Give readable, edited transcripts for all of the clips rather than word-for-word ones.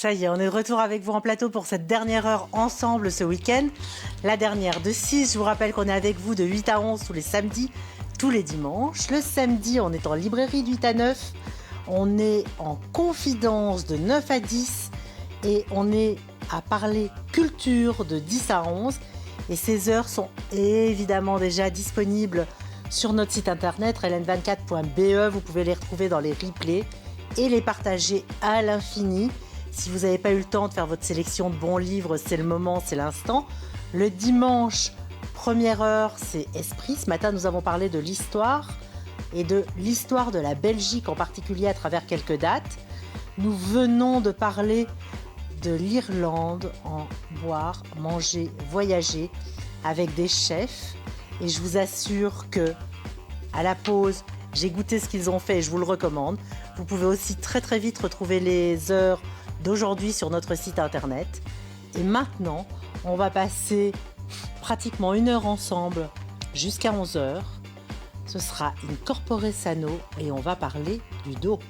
Ça y est, on est de retour avec vous en plateau pour cette dernière heure ensemble ce week-end. La dernière de 6. Je vous rappelle qu'on est avec vous de 8 à 11 tous les samedis, tous les dimanches. Le samedi, on est en librairie de 8 à 9. On est en confidence de 9 à 10. Et on est à parler culture de 10 à 11. Et ces heures sont évidemment déjà disponibles sur notre site internet rln24.be. Vous pouvez les retrouver dans les replays et les partager à l'infini. Si vous n'avez pas eu le temps de faire votre sélection de bons livres, c'est le moment, c'est l'instant. Le dimanche, première heure, c'est Esprit. Ce matin, nous avons parlé de l'histoire et de l'histoire de la Belgique en particulier à travers quelques dates. Nous venons de parler de l'Irlande en boire, manger, voyager avec des chefs. Et je vous assure que à la pause, j'ai goûté ce qu'ils ont fait et je vous le recommande. Vous pouvez aussi très très vite retrouver les heures d'aujourd'hui sur notre site internet. Et maintenant, on va passer pratiquement une heure ensemble jusqu'à 11h. Ce sera une corpore sano et on va parler du dos.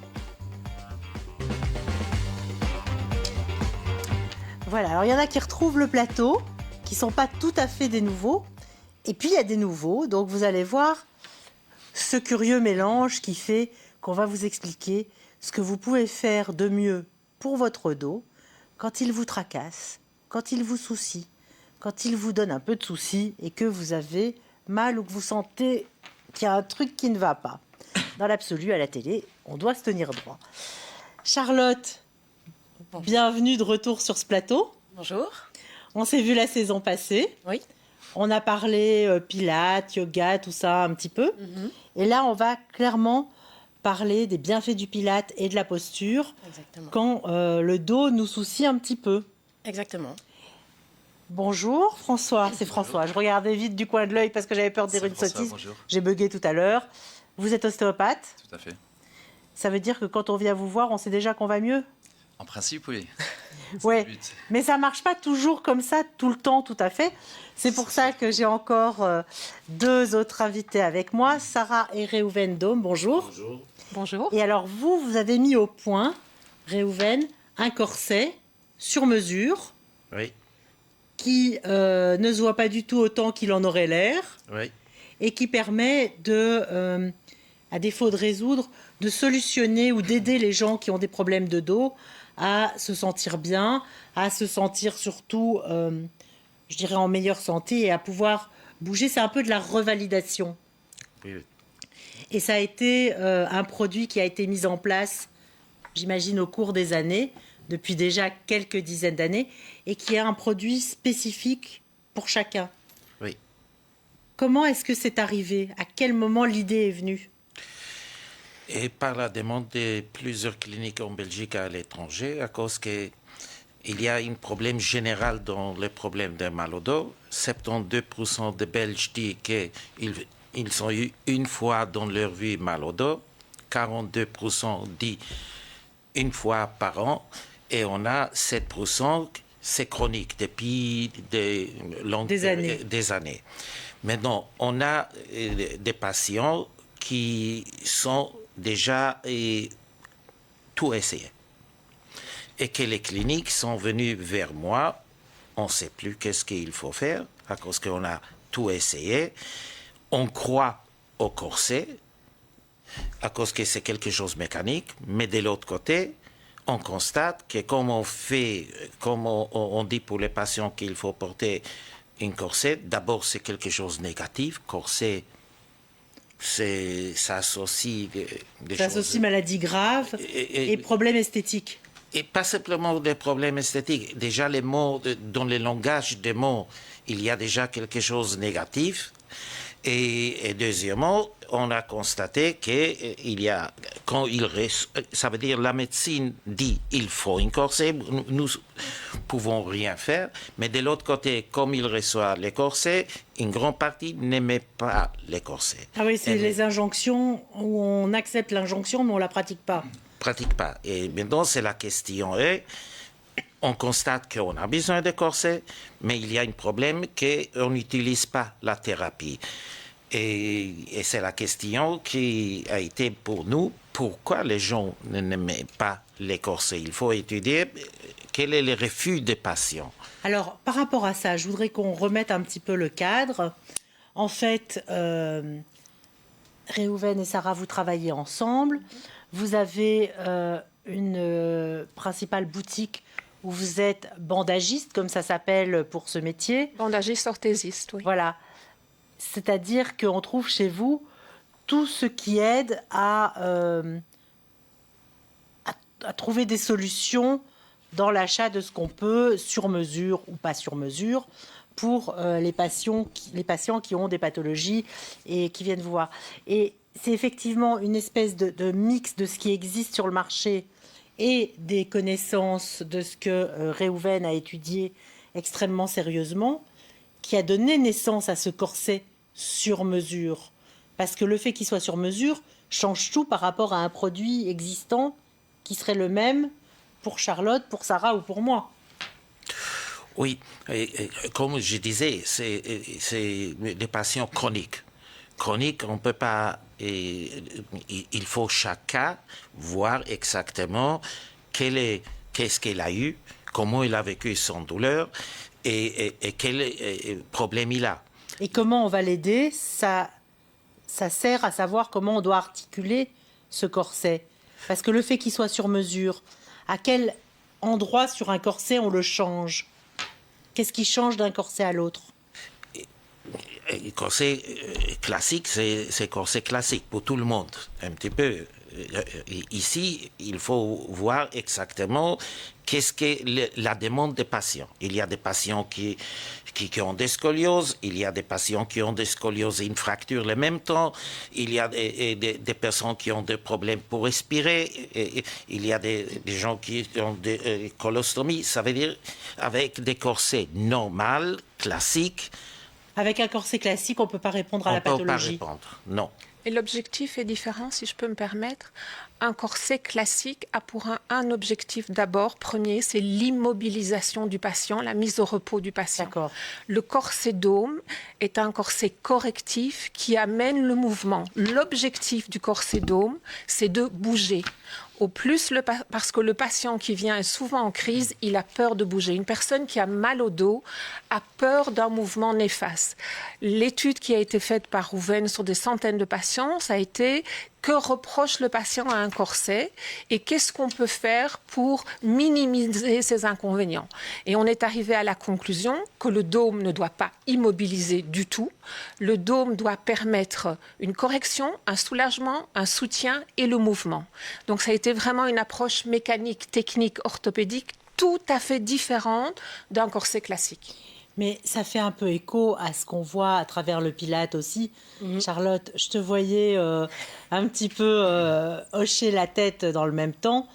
Voilà, alors il y en a qui retrouvent le plateau, qui ne sont pas tout à fait des nouveaux. Et puis il y a des nouveaux, donc vous allez voir ce curieux mélange qui fait qu'on va vous expliquer ce que vous pouvez faire de mieux pour votre dos quand il vous tracasse, quand il vous soucie, quand il vous donne un peu de soucis et que vous avez mal ou que vous sentez qu'il y a un truc qui ne va pas. Dans l'absolu, à la télé, on doit se tenir droit. Charlotte, bonjour. Bienvenue de retour sur ce plateau. Bonjour. On s'est vu la saison passée. Oui. On a parlé pilates, yoga, tout ça un petit peu. Et là, on va clairement parler des bienfaits du pilate et de la posture. Exactement. Quand le dos nous soucie un petit peu. Exactement. Bonjour François, c'est François. Je regardais vite du coin de l'œil parce que j'avais peur de dire une sottise. Bonjour. J'ai bugué tout à l'heure. Vous êtes ostéopathe? Tout à fait. Ça veut dire que quand on vient vous voir, on sait déjà qu'on va mieux? En principe, oui. Oui, mais ça ne marche pas toujours comme ça, tout le temps, tout à fait. C'est pour ça que j'ai encore deux autres invités avec moi, Sarah et Réhouven Dôme. Bonjour. Bonjour. Bonjour. Et alors vous avez mis au point, Réhouven, un corset sur mesure Oui, qui ne se voit pas du tout autant qu'il en aurait l'air oui, et qui permet de, à défaut de résoudre, de solutionner ou d'aider les gens qui ont des problèmes de dos à se sentir bien, à se sentir surtout, je dirais, en meilleure santé et à pouvoir bouger. C'est un peu de la revalidation. oui, oui. Et ça a été un produit qui a été mis en place, j'imagine, au cours des années, depuis déjà quelques dizaines d'années, et qui est un produit spécifique pour chacun. Oui. Comment est-ce que c'est arrivé? À quel moment l'idée est venue? Et par la demande de plusieurs cliniques en Belgique et à l'étranger, à cause qu'il y a un problème général dans le problème d'un mal au dos. 72% des Belges disent qu'ils ont eu une fois dans leur vie mal au dos. 42% disent une fois par an. Et on a 7%, c'est chronique depuis des années. Maintenant, on a des patients qui sont déjà tout essayé. Et que les cliniques sont venues vers moi, on ne sait plus qu'est-ce qu'il faut faire, à cause qu'on a tout essayé. On croit au corset, à cause que c'est quelque chose de mécanique, mais de l'autre côté, on constate que comme on dit pour les patients qu'il faut porter un corset, d'abord c'est quelque chose de négatif, corset, ça associe des Ça choses... associe maladies graves et problèmes esthétiques. Et pas simplement des problèmes esthétiques. Déjà, les mots, dans le langage des mots, il y a déjà quelque chose de négatif. Et deuxièmement, on a constaté qu'il y a, ça veut dire la médecine dit il faut un corset, nous pouvons rien faire, mais de l'autre côté, comme il reçoit les corsets, une grande partie n'aimait pas les corsets. Ah oui, c'est les injonctions où on accepte l'injonction, mais on ne la pratique pas. Pratique pas. Et maintenant, c'est la question. On constate qu'on a besoin de corsets, mais il y a un problème qu'on n'utilise pas la thérapie. Et c'est la question qui a été pour nous, pourquoi les gens n'aimaient pas les corsets. Il faut étudier quel est le refus des patients. Alors, par rapport à ça, je voudrais qu'on remette un petit peu le cadre. En fait, Réhouven et Sarah, vous travaillez ensemble. Vous avez une principale boutique où vous êtes bandagiste, comme ça s'appelle pour ce métier. Bandagiste orthésiste, oui. Voilà. C'est-à-dire qu'on trouve chez vous tout ce qui aide à trouver des solutions dans l'achat de ce qu'on peut, sur mesure ou pas sur mesure, pour les patients qui ont des pathologies et qui viennent vous voir. Et c'est effectivement une espèce de mix de ce qui existe sur le marché et des connaissances de ce que Réhouven a étudié extrêmement sérieusement, qui a donné naissance à ce corset sur mesure. Parce que le fait qu'il soit sur mesure change tout par rapport à un produit existant qui serait le même pour Charlotte, pour Sarah ou pour moi. Oui, et comme je disais, c'est des patients chroniques. Chroniques, on ne peut pas... il faut chaque cas voir exactement qu'est-ce qu'elle a eu, comment il a vécu son douleur et quel problème il a. Et comment on va l'aider, ça sert à savoir comment on doit articuler ce corset. Parce que le fait qu'il soit sur mesure, à quel endroit sur un corset on le change? Qu'est-ce qui change d'un corset à l'autre? Corset classique, c'est corset classique pour tout le monde, un petit peu. Ici, il faut voir exactement qu'est-ce que la demande des patients. Il y a des patients qui ont des scolioses, il y a des patients qui ont des scolioses et une fracture en même temps, il y a des personnes qui ont des problèmes pour respirer, il y a des gens qui ont des colostomies, ça veut dire avec des corsets normaux, classiques. Avec un corset classique, on ne peut pas répondre à la pathologie. On ne peut pas répondre, non. Et l'objectif est différent, si je peux me permettre. Un corset classique a pour un objectif d'abord, premier, c'est l'immobilisation du patient, la mise au repos du patient. D'accord. Le corset dôme est un corset correctif qui amène le mouvement. L'objectif du corset dôme, c'est de bouger. Au plus, parce que le patient qui vient est souvent en crise, il a peur de bouger. Une personne qui a mal au dos a peur d'un mouvement néfaste. L'étude qui a été faite par Réhouven sur des centaines de patients, ça a été que reproche le patient à un corset et qu'est-ce qu'on peut faire pour minimiser ses inconvénients. Et on est arrivé à la conclusion que le dôme ne doit pas immobiliser du tout. Le dôme doit permettre une correction, un soulagement, un soutien et le mouvement. Donc ça a été vraiment une approche mécanique, technique, orthopédique tout à fait différente d'un corset classique. Mais ça fait un peu écho à ce qu'on voit à travers le Pilate aussi. Charlotte, je te voyais un petit peu hocher la tête dans le même temps.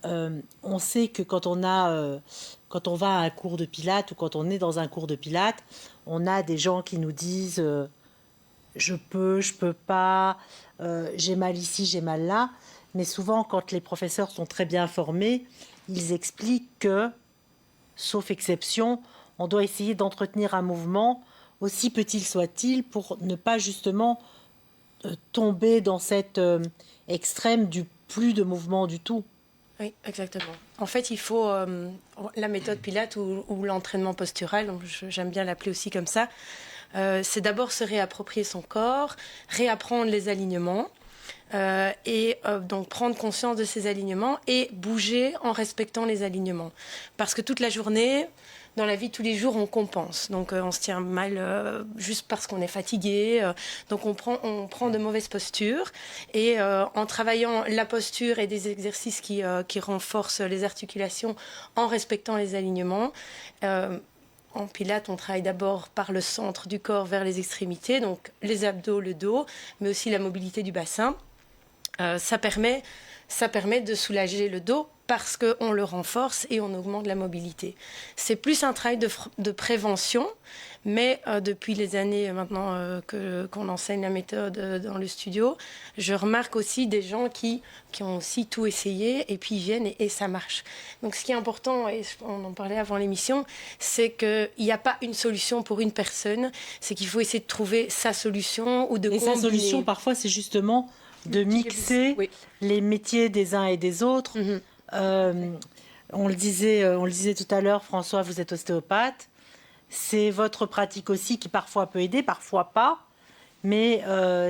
On sait que quand on va à un cours de Pilate ou quand on est dans un cours de Pilate, on a des gens qui nous disent je peux pas, j'ai mal ici, j'ai mal là. Mais souvent, quand les professeurs sont très bien formés, ils expliquent que, sauf exception, on doit essayer d'entretenir un mouvement, aussi petit soit-il, pour ne pas justement tomber dans cet extrême du plus de mouvement du tout. Oui, exactement. En fait, il faut la méthode Pilate ou l'entraînement postural, donc j'aime bien l'appeler aussi comme ça, c'est d'abord se réapproprier son corps, réapprendre les alignements, donc prendre conscience de ces alignements et bouger en respectant les alignements. Parce que toute la journée, dans la vie de tous les jours, on compense. Donc on se tient mal juste parce qu'on est fatigué. Donc on prend de mauvaises postures. Et en travaillant la posture et des exercices qui renforcent les articulations en respectant les alignements, en Pilates, on travaille d'abord par le centre du corps vers les extrémités, donc les abdos, le dos, mais aussi la mobilité du bassin. Ça permet de soulager le dos parce qu'on le renforce et on augmente la mobilité. C'est plus un travail de prévention, mais depuis les années maintenant qu'on enseigne la méthode dans le studio, je remarque aussi des gens qui ont aussi tout essayé et puis ils viennent et ça marche. Donc ce qui est important, et on en parlait avant l'émission, c'est qu'il n'y a pas une solution pour une personne, c'est qu'il faut essayer de trouver sa solution ou de combiner. Et sa solution, parfois, c'est justement de mixer les métiers des uns et des autres. On le disait tout à l'heure, François, vous êtes ostéopathe. C'est votre pratique aussi qui parfois peut aider, parfois pas. Mais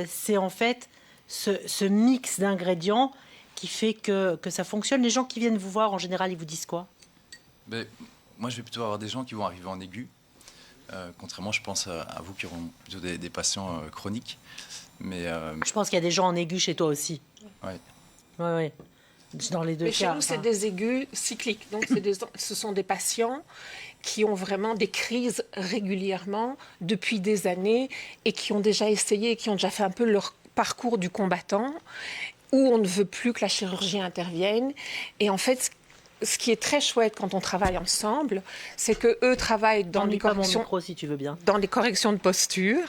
c'est en fait ce mix d'ingrédients qui fait que ça fonctionne. Les gens qui viennent vous voir, en général, ils vous disent quoi? Mais moi, je vais plutôt avoir des gens qui vont arriver en aigu. Contrairement, je pense à vous qui auront plutôt des patients chroniques. Mais Je pense qu'il y a des gens en aigu chez toi aussi. ouais. Oui. Dans les deux Mais cas. chez nous, c'est des aigus cycliques. Donc, ce sont des patients qui ont vraiment des crises régulièrement depuis des années et qui ont déjà essayé, qui ont déjà fait un peu leur parcours du combattant, où on ne veut plus que la chirurgie intervienne. Et en fait, ce qui est très chouette quand on travaille ensemble, c'est que eux travaillent dans les corrections, micro, si tu veux bien. dans les corrections de posture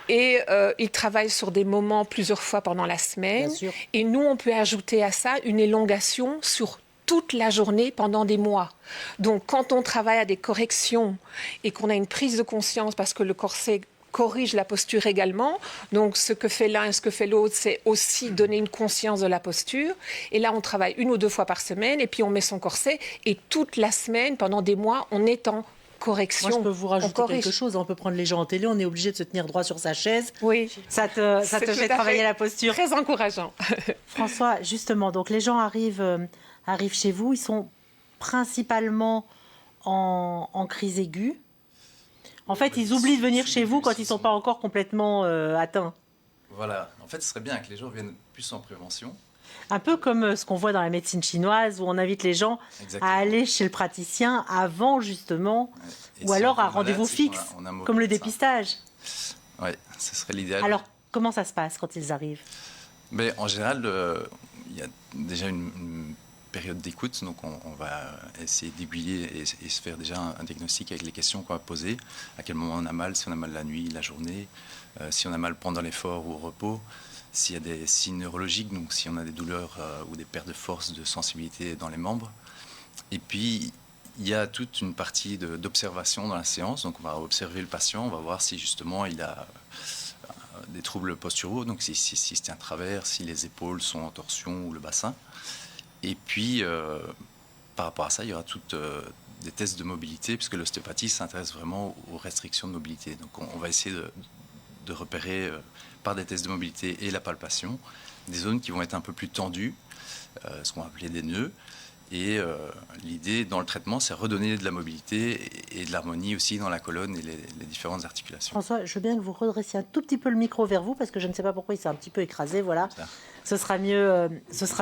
et ils travaillent sur des moments plusieurs fois pendant la semaine. Bien sûr. Et nous, on peut ajouter à ça une élongation sur toute la journée pendant des mois. Donc, quand on travaille à des corrections et qu'on a une prise de conscience parce que le corset corrige la posture également. Donc, ce que fait l'un et ce que fait l'autre, c'est aussi donner une conscience de la posture. Et là, on travaille 1 ou 2 fois par semaine et puis on met son corset. Et toute la semaine, pendant des mois, on est en correction. Moi, je peux vous On rajouter corrige. quelque chose. On peut prendre les gens en télé, on est obligé de se tenir droit sur sa chaise. Oui, Ça te C'est fait tout à travailler fait la posture. très encourageant. François, justement, donc les gens arrivent chez vous, ils sont principalement en crise aiguë. En fait, ils oublient de venir chez vous quand ils ne sont pas encore complètement atteints. Voilà. En fait, ce serait bien que les gens viennent plus en prévention. Un peu comme ce qu'on voit dans la médecine chinoise, où on invite les gens Exactement. à aller chez le praticien avant, justement, Et ou si alors on est à rendez-vous malade, c'est qu'on fixe, a un mauvais comme le médecin. dépistage. Oui, ce serait l'idéal. Alors, comment ça se passe quand ils arrivent? Mais en général, il y a déjà une période d'écoute, donc on va essayer d'aiguiller et se faire déjà un diagnostic avec les questions qu'on va poser. À quel moment on a mal, si on a mal la nuit, la journée, si on a mal pendant l'effort ou au repos, s'il y a des signes neurologiques, donc si on a des douleurs ou des pertes de force, de sensibilité dans les membres. Et puis, il y a toute une partie d'observation dans la séance, donc on va observer le patient, on va voir si justement il a des troubles posturaux, donc si c'est un travers, si les épaules sont en torsion ou le bassin. Et puis, par rapport à ça, il y aura toutes des tests de mobilité, puisque l'ostéopathie s'intéresse vraiment aux restrictions de mobilité. Donc, on va essayer de repérer par des tests de mobilité et la palpation des zones qui vont être un peu plus tendues, ce qu'on va appeler des nœuds. Et l'idée dans le traitement, c'est redonner de la mobilité et de l'harmonie aussi dans la colonne et les différentes articulations. François, je veux bien que vous redressiez un tout petit peu le micro vers vous, parce que je ne sais pas pourquoi il s'est un petit peu écrasé, voilà. Ça. Ce sera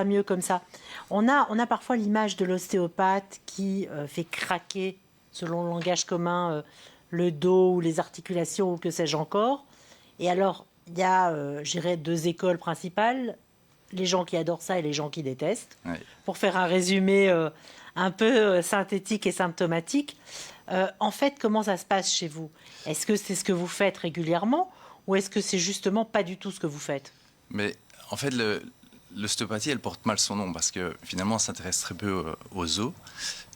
mieux comme ça. On a parfois l'image de l'ostéopathe qui fait craquer, selon le langage commun, le dos ou les articulations ou que sais-je encore. Et alors, il y a, je dirais, 2 écoles principales, les gens qui adorent ça et les gens qui détestent. Ouais. Pour faire un résumé un peu synthétique et symptomatique, en fait, comment ça se passe chez vous? Est-ce que c'est ce que vous faites régulièrement ou est-ce que c'est justement pas du tout ce que vous faites? Mais en fait, l'ostéopathie, elle porte mal son nom parce que finalement, on s'intéresse très peu aux os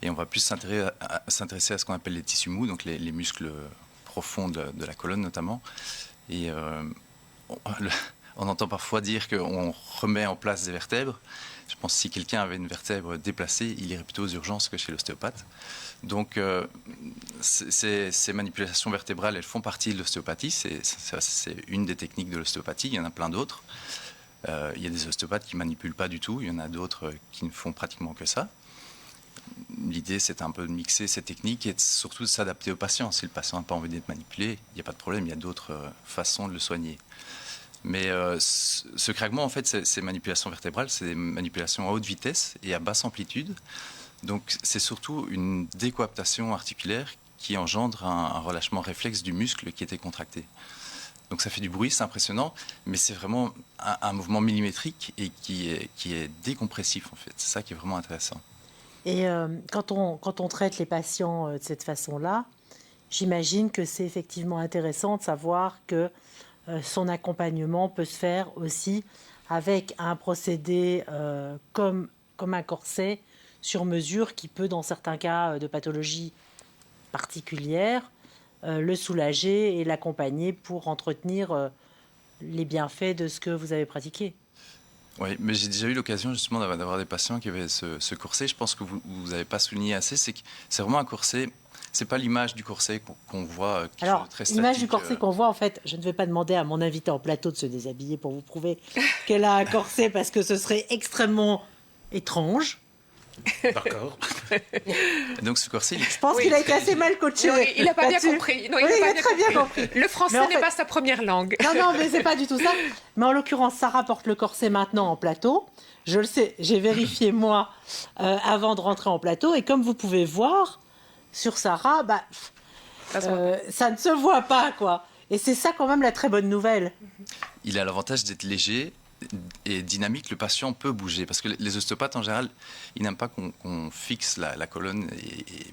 et on va plus s'intéresser à ce qu'on appelle les tissus mous, donc les muscles profonds de la colonne notamment. Et on entend parfois dire qu'on remet en place des vertèbres. Je pense que si quelqu'un avait une vertèbre déplacée, il irait plutôt aux urgences que chez l'ostéopathe. Donc, ces manipulations vertébrales, elles font partie de l'ostéopathie. C'est une des techniques de l'ostéopathie. Il y en a plein d'autres. Il y a des ostéopathes qui ne manipulent pas du tout. Il y en a d'autres qui ne font pratiquement que ça. L'idée, c'est un peu de mixer ces techniques et surtout de s'adapter au patient. Si le patient n'a pas envie d'être manipulé, il n'y a pas de problème. Il y a d'autres façons de le soigner. Mais ce craquement, en fait, ces manipulations vertébrales, c'est des manipulations à haute vitesse et à basse amplitude. Donc, c'est surtout une décoaptation articulaire qui engendre un relâchement réflexe du muscle qui était contracté. Donc, ça fait du bruit, c'est impressionnant, mais c'est vraiment un mouvement millimétrique et qui est décompressif, en fait. C'est ça qui est vraiment intéressant. Et quand on traite les patients de cette façon-là, j'imagine que c'est effectivement intéressant de savoir que son accompagnement peut se faire aussi avec un procédé comme un corset sur mesure qui peut, dans certains cas de pathologie particulière, le soulager et l'accompagner pour entretenir les bienfaits de ce que vous avez pratiqué. Oui, mais j'ai déjà eu l'occasion justement d'avoir des patients qui avaient ce corset. Je pense que vous n'avez pas souligné assez, c'est que c'est vraiment un corset. C'est pas l'image du corset qu'on voit qui Alors, est très statique. l'image du corset qu'on voit, en fait, je ne vais pas demander à mon invité en plateau de se déshabiller pour vous prouver qu'elle a un corset parce que ce serait extrêmement étrange. D'accord. Et donc ce corset, Je pense qu'il a été assez mal coaché. Non, il n'a pas bien là-dessus. compris. Non, Oui, il n'a a pas très bien compris. Le français Mais en n'est fait- pas sa première langue. Non, mais c'est pas du tout ça. Mais en l'occurrence, Sarah porte le corset maintenant en plateau. Je le sais, j'ai vérifié moi avant de rentrer en plateau. Et comme vous pouvez voir, sur Sarah, ça ne se voit pas, quoi. Et c'est ça quand même la très bonne nouvelle. il a l'avantage d'être léger et dynamique. Le patient peut bouger parce que les ostéopathes en général, ils n'aiment pas qu'on fixe la colonne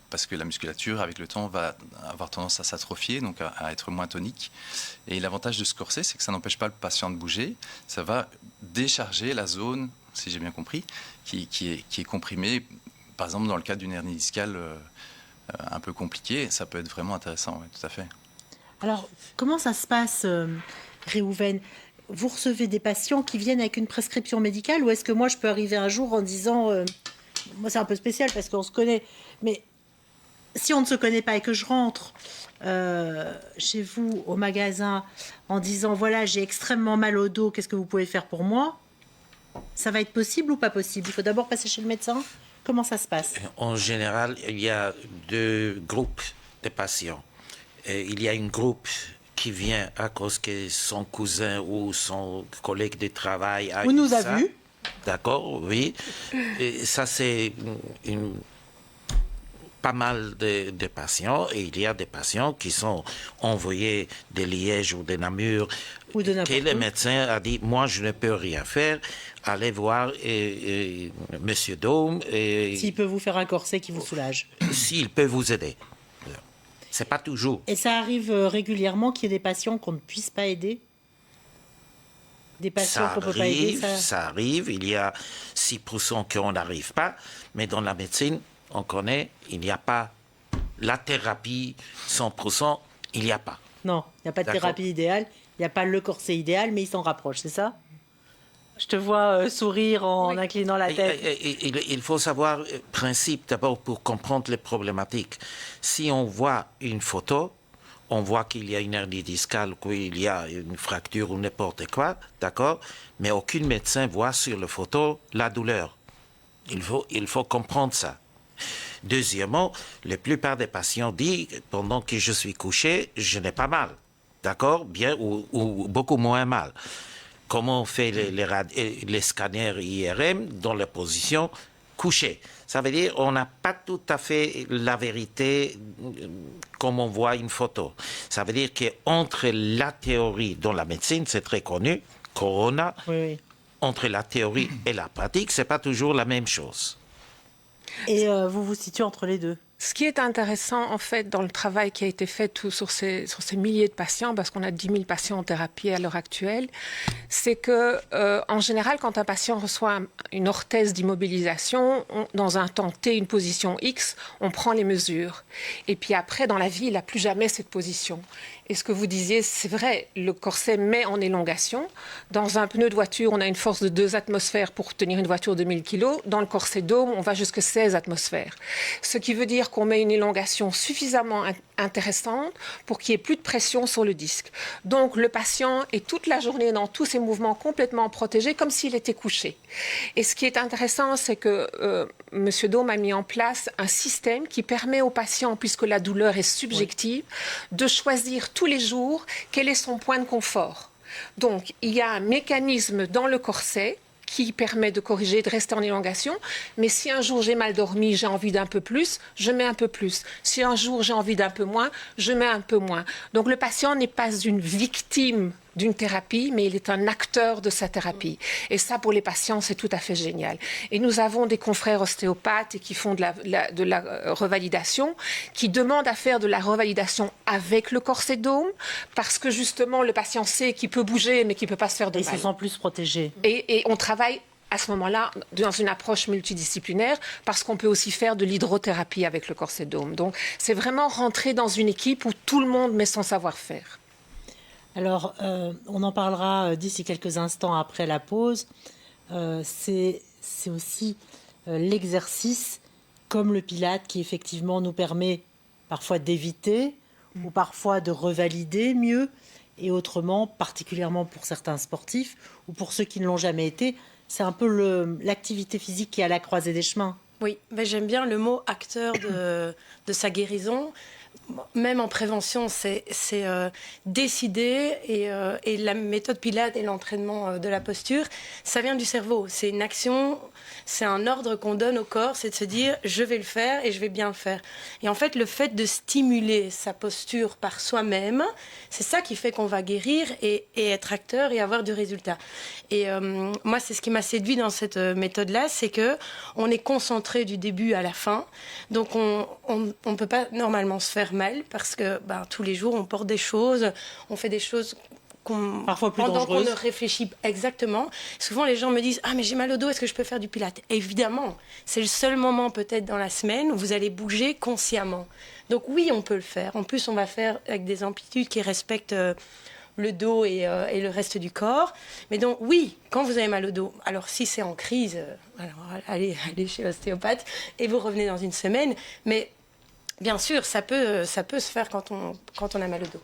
parce que la musculature avec le temps va avoir tendance à s'atrophier, donc à être moins tonique. Et l'avantage de ce corset, c'est que ça n'empêche pas le patient de bouger. Ça va décharger la zone, si j'ai bien compris, qui est comprimée. Par exemple, dans le cas d'une hernie discale un peu compliquée, ça peut être vraiment intéressant, oui, tout à fait. Alors, comment ça se passe, Réhouven? Vous recevez des patients qui viennent avec une prescription médicale ou est-ce que moi, je peux arriver un jour en disant... moi, c'est un peu spécial parce qu'on se connaît, mais si on ne se connaît pas et que je rentre chez vous au magasin en disant, voilà, j'ai extrêmement mal au dos, qu'est-ce que vous pouvez faire pour moi? Ça va être possible ou pas possible? Il faut d'abord passer chez le médecin? Comment ça se passe? En général, il y a deux groupes de patients. Il y a un groupe qui vient à cause que son cousin ou son collègue de travail a Ou eu nous a ça. vus. D'accord, oui. Et ça, c'est pas mal de patients. Et il y a des patients qui sont envoyés de Liège ou de Namur. Ou de n'importe Et le où. médecin a dit, moi, je ne peux rien faire. Allez voir Monsieur Dôme. S'il peut vous faire un corset qui vous soulage. S'il peut vous aider. C'est pas toujours. Et ça arrive régulièrement qu'il y ait des patients qu'on ne puisse pas aider? Des patients qu'on ne peut pas aider, Ça arrive. Il y a 6% qu'on n'arrive pas. Mais dans la médecine, on connaît, il n'y a pas la thérapie 100%, il n'y a pas. Non, il n'y a pas de D'accord. thérapie idéale, il n'y a pas le corset idéal, mais il s'en rapproche, c'est ça? Je te vois sourire en inclinant la tête. Il faut savoir, principe d'abord pour comprendre les problématiques. Si on voit une photo, on voit qu'il y a une hernie discale, qu'il y a une fracture ou n'importe quoi, d'accord? Mais aucun médecin voit sur la photo la douleur. Il faut comprendre ça. Deuxièmement, la plupart des patients disent, pendant que je suis couché, je n'ai pas mal, d'accord? Bien ou beaucoup moins mal. Comment on fait les scanners IRM dans la position couchée? Ça veut dire qu'on n'a pas tout à fait la vérité comme on voit une photo. Ça veut dire qu'entre la théorie, dans la médecine, c'est très connu, Corona, Oui. entre la théorie et la pratique, c'est pas toujours la même chose. Et vous vous situez entre les deux. Ce qui est intéressant, en fait, dans le travail qui a été fait sur ces milliers de patients, parce qu'on a 10 000 patients en thérapie à l'heure actuelle, c'est que, en général, quand un patient reçoit une orthèse d'immobilisation, dans un temps T, une position X, on prend les mesures. Et puis après, dans la vie, il n'a plus jamais cette position. Et ce que vous disiez, c'est vrai, le corset met en élongation. Dans un pneu de voiture, on a une force de 2 atmosphères pour tenir une voiture de 1000 kg. Dans le corset Dôme, on va jusqu'à 16 atmosphères. Ce qui veut dire qu'on met une élongation suffisamment intéressante pour qu'il n'y ait plus de pression sur le disque. Donc le patient est toute la journée dans tous ses mouvements complètement protégé, comme s'il était couché. Et ce qui est intéressant, c'est que M. Dôme a mis en place un système qui permet au patient, puisque la douleur est subjective, de choisir tous les jours quel est son point de confort. Donc il y a un mécanisme dans le corset qui permet de corriger, de rester en élongation. Mais si un jour j'ai mal dormi, j'ai envie d'un peu plus, je mets un peu plus. Si un jour j'ai envie d'un peu moins, je mets un peu moins. Donc le patient n'est pas une victime d'une thérapie, mais il est un acteur de sa thérapie. Et ça, pour les patients, c'est tout à fait génial. Et nous avons des confrères ostéopathes qui font de la revalidation, qui demandent à faire de la revalidation avec le corset Dôme, parce que justement, le patient sait qu'il peut bouger, mais qu'il ne peut pas se faire de Et mal. ils se sentent plus protégés. Et on travaille à ce moment-là dans une approche multidisciplinaire parce qu'on peut aussi faire de l'hydrothérapie avec le corset Dôme. Donc c'est vraiment rentrer dans une équipe où tout le monde met son savoir-faire. Alors, on en parlera d'ici quelques instants après la pause. c'est aussi l'exercice comme le Pilate qui effectivement nous permet parfois d'éviter ou parfois de revalider mieux et autrement, particulièrement pour certains sportifs ou pour ceux qui ne l'ont jamais été, c'est un peu l'activité physique qui est à la croisée des chemins. Oui, mais j'aime bien le mot acteur de sa guérison. Même en prévention, c'est décider et la méthode Pilate et l'entraînement de la posture, ça vient du cerveau. C'est une action, c'est un ordre qu'on donne au corps, c'est de se dire je vais le faire et je vais bien le faire. Et en fait, le fait de stimuler sa posture par soi-même, c'est ça qui fait qu'on va guérir et être acteur et avoir du résultat. Et moi, c'est ce qui m'a séduit dans cette méthode-là, c'est que on est concentré du début à la fin. Donc on peut pas normalement se faire mal parce que tous les jours on porte des choses, on fait des choses parfois plus pendant qu'on dangereuses. ne réfléchit exactement. Souvent les gens me disent mais j'ai mal au dos, est-ce que je peux faire du Pilate? Évidemment, c'est le seul moment peut-être dans la semaine où vous allez bouger consciemment. Donc oui, on peut le faire. En plus, on va faire avec des amplitudes qui respectent le dos et le reste du corps. Mais donc oui, quand vous avez mal au dos, alors si c'est en crise, alors allez chez l'ostéopathe et vous revenez dans une semaine. Mais bien sûr, ça peut se faire quand on a mal au dos.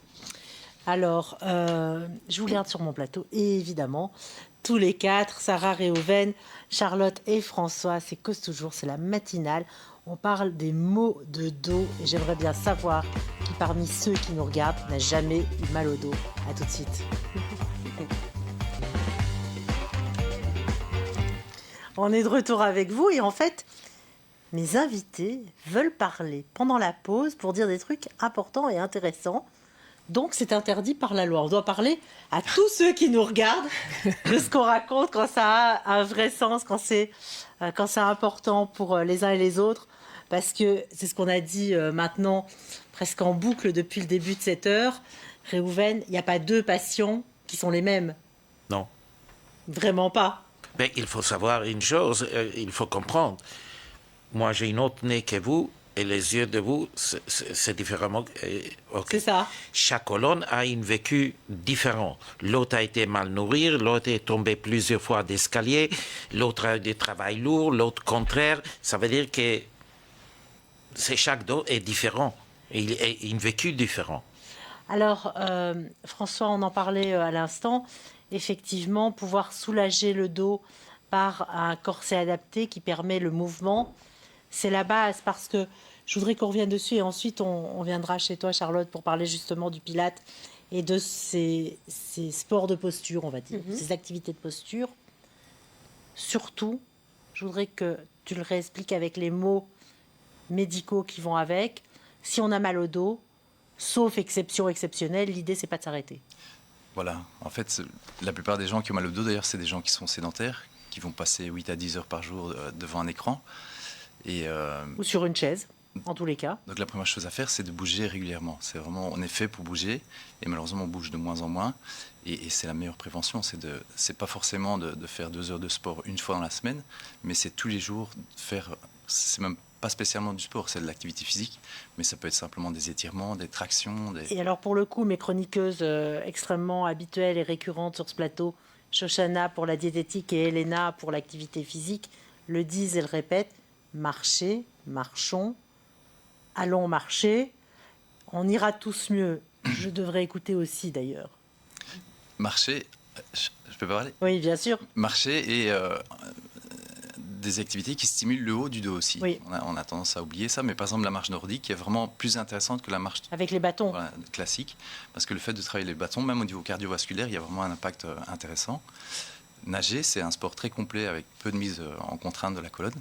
Alors, je vous garde sur mon plateau et évidemment, tous les quatre, Sarah, Réhouven, Charlotte et François, c'est Cause Toujours, c'est la matinale. On parle des maux de dos et j'aimerais bien savoir qui parmi ceux qui nous regardent n'a jamais eu mal au dos. À tout de suite. On est de retour avec vous et en fait, mes invités veulent parler pendant la pause pour dire des trucs importants et intéressants. Donc, c'est interdit par la loi. On doit parler à tous ceux qui nous regardent de ce qu'on raconte quand ça a un vrai sens, quand c'est important pour les uns et les autres. Parce que c'est ce qu'on a dit maintenant, presque en boucle depuis le début de cette heure. Réhouven, il n'y a pas deux patients qui sont les mêmes. Non. Vraiment pas. Mais il faut savoir une chose, il faut comprendre. Moi, j'ai une autre nez que vous, et les yeux de vous, c'est différemment. Okay. C'est ça. Chaque colonne a un vécu différent. L'autre a été mal nourri, l'autre est tombé plusieurs fois d'escalier, l'autre a eu du travail lourd, l'autre contraire. Ça veut dire que chaque dos est différent. Il est un vécu différent. Alors, François, on en parlait à l'instant. Effectivement, pouvoir soulager le dos par un corset adapté qui permet le mouvement, c'est la base parce que je voudrais qu'on revienne dessus et ensuite on viendra chez toi, Charlotte, pour parler justement du Pilate et de ces sports de posture, on va dire, ces activités de posture. Surtout, je voudrais que tu le réexpliques avec les mots médicaux qui vont avec. Si on a mal au dos, sauf exception exceptionnelle, l'idée, c'est pas de s'arrêter. Voilà, en fait, la plupart des gens qui ont mal au dos, d'ailleurs, c'est des gens qui sont sédentaires, qui vont passer 8 à 10 heures par jour devant un écran. Ou sur une chaise, en tous les cas. Donc la première chose à faire, c'est de bouger régulièrement. C'est vraiment, on est fait pour bouger, et malheureusement, on bouge de moins en moins. Et c'est la meilleure prévention, c'est pas forcément de faire 2 heures de sport une fois dans la semaine, mais c'est tous les jours faire, c'est même pas spécialement du sport, c'est de l'activité physique, mais ça peut être simplement des étirements, des tractions. Et alors pour le coup, mes chroniqueuses extrêmement habituelles et récurrentes sur ce plateau, Shoshana pour la diététique et Elena pour l'activité physique, le disent et le répètent, marchez, marchons, allons marcher, on ira tous mieux. Je devrais écouter aussi d'ailleurs. Marcher, je peux parler ? Oui, bien sûr. Marcher et des activités qui stimulent le haut du dos aussi. Oui. On a tendance à oublier ça, mais par exemple la marche nordique est vraiment plus intéressante que la marche avec les bâtons. Voilà, classique, parce que le fait de travailler les bâtons, même au niveau cardiovasculaire, il y a vraiment un impact intéressant. Nager, c'est un sport très complet avec peu de mise en contrainte de la colonne.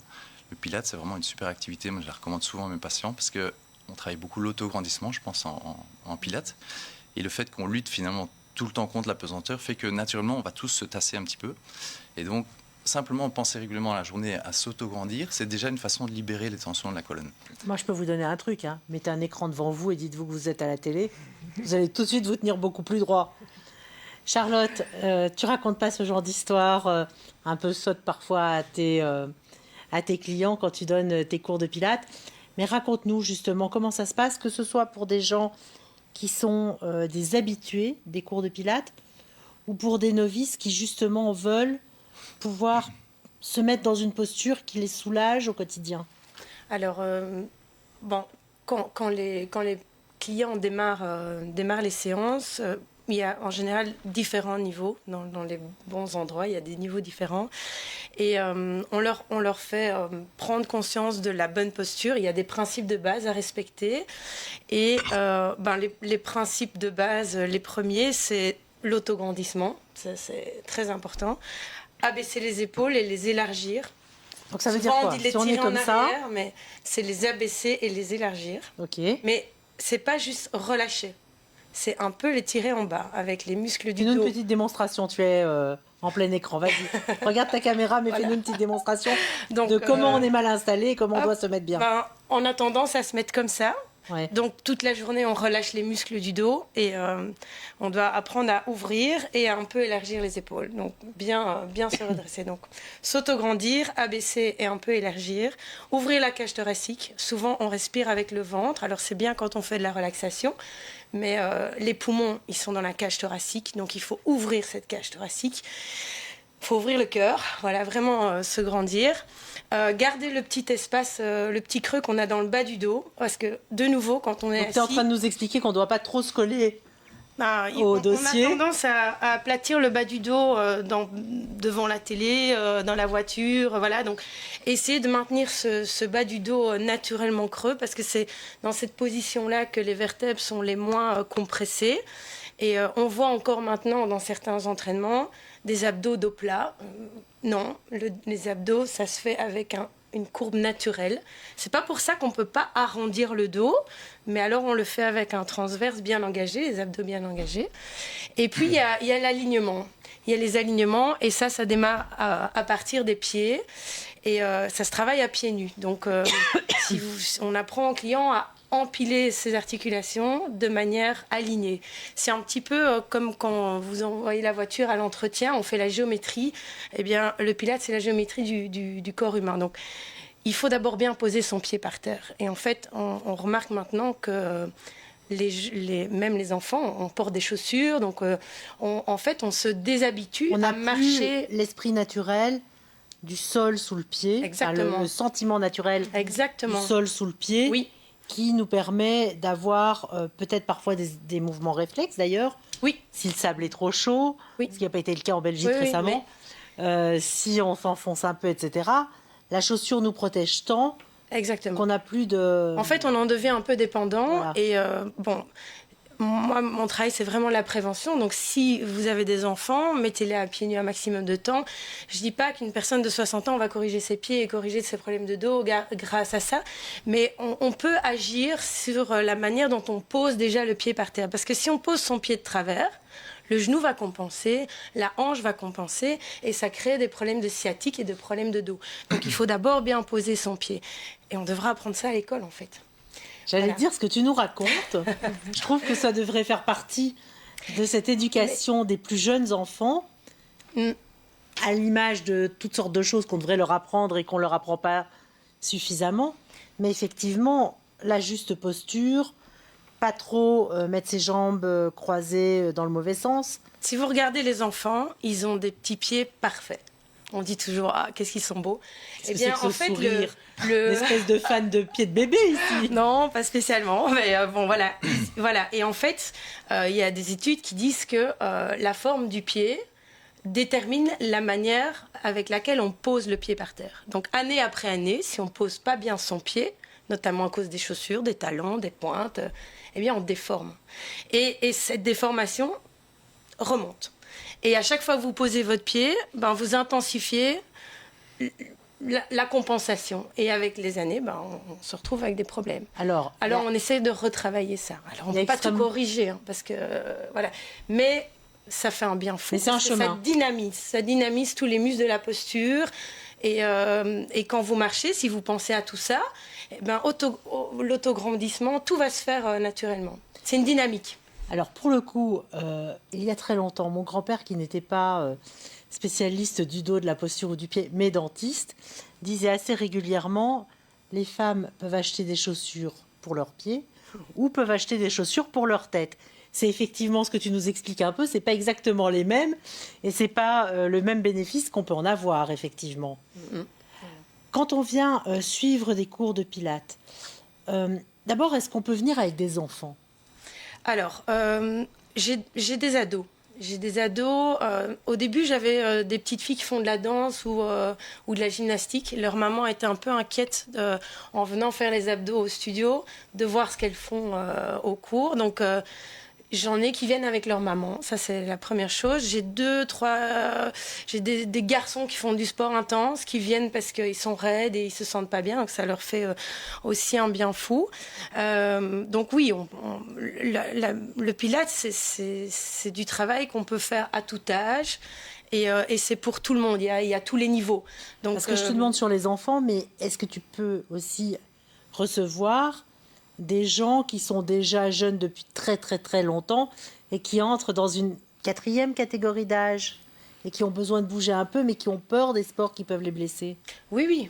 Le Pilate, c'est vraiment une super activité. Moi, je la recommande souvent à mes patients parce qu'on travaille beaucoup l'autograndissement, je pense, en Pilate. Et le fait qu'on lutte finalement tout le temps contre la pesanteur fait que naturellement, on va tous se tasser un petit peu. Et donc, simplement penser régulièrement à la journée à s'autograndir, c'est déjà une façon de libérer les tensions de la colonne. Moi, je peux vous donner un truc. Mettez un écran devant vous et dites-vous que vous êtes à la télé. Vous allez tout de suite vous tenir beaucoup plus droit. Charlotte, tu racontes pas ce genre d'histoire un peu sotte parfois à tes clients quand tu donnes tes cours de Pilates. Mais raconte-nous justement comment ça se passe, que ce soit pour des gens qui sont des habitués des cours de Pilates ou pour des novices qui justement veulent pouvoir se mettre dans une posture qui les soulage au quotidien? Alors, bon, quand les clients démarrent les séances, il y a en général différents niveaux dans les bons endroits. Il y a des niveaux différents. Et on leur fait prendre conscience de la bonne posture. Il y a des principes de base à respecter. Et les principes de base, les premiers, c'est l'autograndissement. Ça, c'est très important. Abaisser les épaules et les élargir. Donc ça veut dire Souvent, quoi? on dit les Si on est tirer comme en ça, arrière, mais c'est les abaisser et les élargir. ok. Mais c'est pas juste relâcher. C'est un peu les tirer en bas avec les muscles du Fais-nous dos. une petite démonstration. Tu es en plein écran. Vas-y. Regarde ta caméra, mais fais-nous une petite démonstration Donc, de comment on est mal installé et comment on doit se mettre bien. On a tendance à se mettre comme ça. Ouais. Donc toute la journée, on relâche les muscles du dos et on doit apprendre à ouvrir et à un peu élargir les épaules. Donc bien se redresser. Donc s'autograndir, abaisser et un peu élargir. Ouvrir la cage thoracique. Souvent, on respire avec le ventre. Alors c'est bien quand on fait de la relaxation, mais les poumons, ils sont dans la cage thoracique. Donc il faut ouvrir cette cage thoracique. Il faut ouvrir le cœur, voilà, vraiment se grandir. Garder le petit espace, le petit creux qu'on a dans le bas du dos, parce que de nouveau, quand on est Donc tu es en assis, train de nous expliquer qu'on ne doit pas trop se coller au on dossier. a tendance à aplatir le bas du dos devant la télé, dans la voiture, voilà. Donc essayer de maintenir ce bas du dos naturellement creux, parce que c'est dans cette position-là que les vertèbres sont les moins compressées. Et on voit encore maintenant dans certains entraînements des abdos dos plats. Non, les abdos, ça se fait avec une courbe naturelle. C'est pas pour ça qu'on peut pas arrondir le dos, mais alors on le fait avec un transverse bien engagé, les abdos bien engagés. Et puis il y a l'alignement. Il y a les alignements et ça démarre à partir des pieds et ça se travaille à pieds nus. Donc on apprend aux clients à empiler ses articulations de manière alignée. C'est un petit peu comme quand vous envoyez la voiture à l'entretien, on fait la géométrie. Eh bien, le Pilates, c'est la géométrie du corps humain. Donc, il faut d'abord bien poser son pied par terre. Et en fait, on remarque maintenant que même les enfants, on porte des chaussures. Donc, en fait, on se déshabitue On à a marcher. plus l'esprit naturel du sol sous le pied. Exactement. Enfin, le sentiment naturel Exactement. du sol sous le pied. Oui. Qui nous permet d'avoir peut-être parfois des mouvements réflexes d'ailleurs. Oui. Si le sable est trop chaud, Oui. ce qui n'a pas été le cas en Belgique Oui, récemment, si on s'enfonce un peu, etc., la chaussure nous protège tant Exactement. qu'on n'a plus de... En fait, on en devient un peu dépendant. Voilà. Et moi, mon travail, c'est vraiment la prévention. Donc, si vous avez des enfants, mettez-les à pieds nus un maximum de temps. Je dis pas qu'une personne de 60 ans va corriger ses pieds et corriger ses problèmes de dos grâce à ça. Mais on peut agir sur la manière dont on pose déjà le pied par terre. Parce que si on pose son pied de travers, le genou va compenser, la hanche va compenser et ça crée des problèmes de sciatique et de problèmes de dos. Donc, il faut d'abord bien poser son pied. Et on devra apprendre ça à l'école, en fait. J'allais Voilà. dire ce que tu nous racontes. Je trouve que ça devrait faire partie de cette éducation des plus jeunes enfants, à l'image de toutes sortes de choses qu'on devrait leur apprendre et qu'on ne leur apprend pas suffisamment. Mais effectivement, la juste posture, pas trop mettre ses jambes croisées dans le mauvais sens. Si vous regardez les enfants, ils ont des petits pieds parfaits. On dit toujours, ah, qu'est-ce qu'ils sont beaux. Qu'est-ce que c'est que ce sourire Une le... espèce de fan de pied de bébé ici. Non, pas spécialement, mais bon, voilà. Voilà. Et en fait, il y a des études qui disent que la forme du pied détermine la manière avec laquelle on pose le pied par terre. Donc, année après année, si on ne pose pas bien son pied, notamment à cause des chaussures, des talons, des pointes, eh bien, on déforme. Et cette déformation remonte. Et à chaque fois que vous posez votre pied, ben, vous intensifiez la compensation. Et avec les années, ben, on se retrouve avec des problèmes. Alors on essaie de retravailler ça. Alors, on ne peut pas tout corriger, hein, parce que, voilà. Mais ça fait un bien fou. Mais c'est un chemin. Ça dynamise tous les muscles de la posture. Et quand vous marchez, si vous pensez à tout ça, eh ben, l'autograndissement, tout va se faire naturellement. C'est une dynamique. Alors pour le coup, il y a très longtemps, mon grand-père qui n'était pas spécialiste du dos, de la posture ou du pied, mais dentiste, disait assez régulièrement, les femmes peuvent acheter des chaussures pour leurs pieds ou peuvent acheter des chaussures pour leur tête. c'est effectivement ce que tu nous expliques un peu, c'est pas exactement les mêmes et c'est pas le même bénéfice qu'on peut en avoir effectivement. Quand on vient suivre des cours de pilates, d'abord, est-ce qu'on peut venir avec des enfants? Alors, j'ai des ados. J'ai des ados. Au début, j'avais des petites filles qui font de la danse ou de la gymnastique. Leur maman était un peu inquiète en venant faire les abdos au studio, de voir ce qu'elles font au cours. Donc, j'en ai qui viennent avec leur maman. Ça, c'est la première chose. J'ai j'ai des garçons qui font du sport intense, qui viennent parce qu'ils sont raides et ils se sentent pas bien. Donc, ça leur fait aussi un bien fou. Donc, oui, le Pilates, c'est du travail qu'on peut faire à tout âge. Et c'est pour tout le monde. Il y a tous les niveaux. Donc, parce que je te demande sur les enfants, mais est-ce que tu peux aussi recevoir des gens qui sont déjà jeunes depuis très très très longtemps et qui entrent dans une 4e catégorie d'âge et qui ont besoin de bouger un peu mais qui ont peur des sports qui peuvent les blesser? Oui.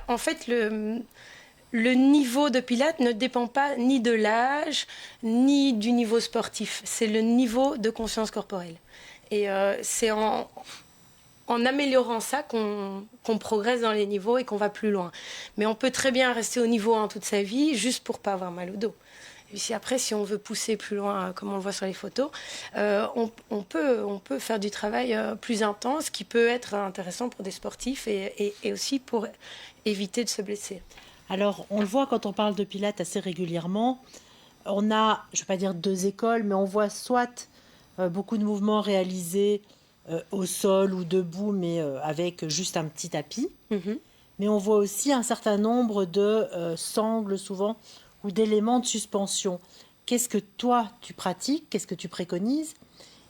En fait, le niveau de Pilates ne dépend pas ni de l'âge ni du niveau sportif. C'est le niveau de conscience corporelle. Et c'est en améliorant ça qu'on progresse dans les niveaux et qu'on va plus loin. Mais on peut très bien rester au niveau 1 toute sa vie, juste pour pas avoir mal au dos. Et puis après, si on veut pousser plus loin, comme on le voit sur les photos, on peut faire du travail plus intense, qui peut être intéressant pour des sportifs et aussi pour éviter de se blesser. Alors, on le voit quand on parle de Pilates assez régulièrement. On a, je ne vais pas dire 2 écoles, mais on voit soit beaucoup de mouvements réalisés au sol ou debout, mais avec juste un petit tapis. Mais on voit aussi un certain nombre de sangles souvent ou d'éléments de suspension. Qu'est-ce que toi, tu pratiques? Qu'est-ce que tu préconises?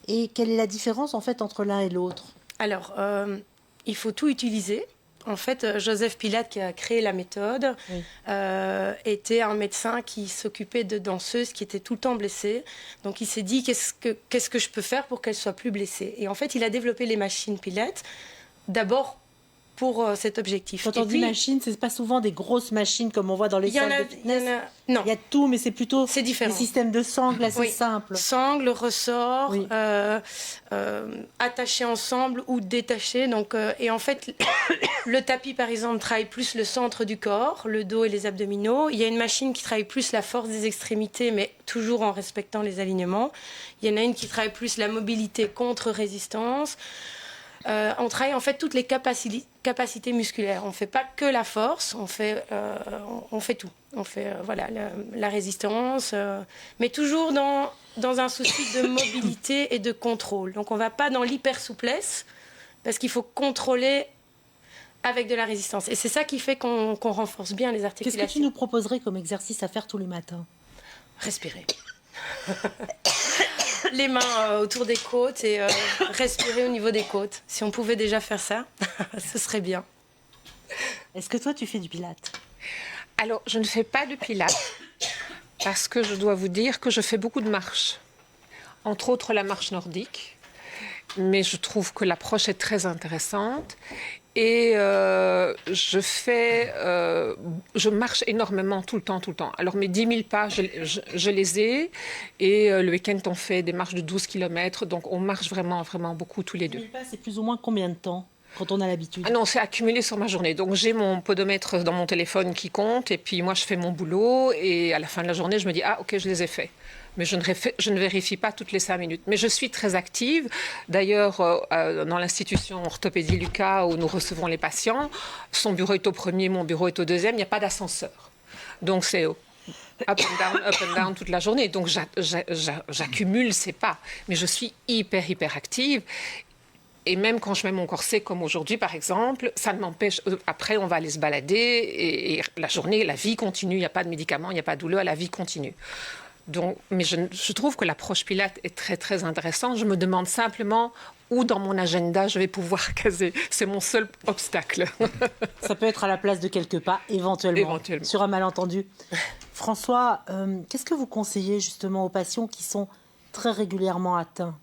Et quelle est la différence en fait entre l'un et l'autre? Alors, il faut tout utiliser. En fait, Joseph Pilates, qui a créé la méthode, était un médecin qui s'occupait de danseuses qui étaient tout le temps blessées. Donc, il s'est dit, qu'est-ce que je peux faire pour qu'elles soient plus blessées? Et en fait, il a développé les machines Pilates, d'abord pour cet objectif. Quand on dit machine, c'est pas souvent des grosses machines comme on voit dans les salles de fitness. Non. Il y a tout, mais c'est plutôt des différent. systèmes de sangles assez simples. Sangles, ressorts, attachés ensemble ou détachés. Donc, et en fait, le tapis, par exemple, travaille plus le centre du corps, le dos et les abdominaux. Il y a une machine qui travaille plus la force des extrémités, mais toujours en respectant les alignements. Il y en a une qui travaille plus la mobilité contre résistance. On travaille en fait toutes les capacités musculaires. On ne fait pas que la force, on fait tout. On fait la résistance, mais toujours dans un souci de mobilité et de contrôle. Donc on ne va pas dans l'hyper-souplesse, parce qu'il faut contrôler avec de la résistance. Et c'est ça qui fait qu'on renforce bien les articulations. Qu'est-ce que tu nous proposerais comme exercice à faire tous les matins? Respirer. Les mains autour des côtes et respirer au niveau des côtes. Si on pouvait déjà faire ça, ce serait bien. Est-ce que toi, tu fais du Pilates? Alors, je ne fais pas de Pilates parce que je dois vous dire que je fais beaucoup de marches. Entre autres, la marche nordique. Mais je trouve que l'approche est très intéressante. Et je marche énormément tout le temps. Alors mes 10 000 pas, je les ai. Et le week-end, on fait des marches de 12 km. Donc on marche vraiment beaucoup tous les deux. 10 000 pas, c'est plus ou moins combien de temps quand on a l'habitude? Ah non, c'est accumulé sur ma journée. Donc j'ai mon podomètre dans mon téléphone qui compte. Et puis moi, je fais mon boulot. Et à la fin de la journée, je me dis, ah ok, je les ai faits. Mais je ne vérifie pas toutes les 5 minutes. Mais je suis très active. D'ailleurs, dans l'institution orthopédie Lucas, où nous recevons les patients, son bureau est au premier, mon bureau est au deuxième, il n'y a pas d'ascenseur. Donc c'est up and down toute la journée. Donc j'accumule ces pas. Mais je suis hyper active. Et même quand je mets mon corset, comme aujourd'hui par exemple, ça ne m'empêche... Après, on va aller se balader et la journée, la vie continue. Il n'y a pas de médicaments, il n'y a pas de douleur, la vie continue. Donc, mais je trouve que l'approche Pilates est très intéressante. Je me demande simplement où dans mon agenda je vais pouvoir caser. C'est mon seul obstacle. Ça peut être à la place de quelques pas, éventuellement. Sur un malentendu. François, qu'est-ce que vous conseillez justement aux patients qui sont très régulièrement atteints?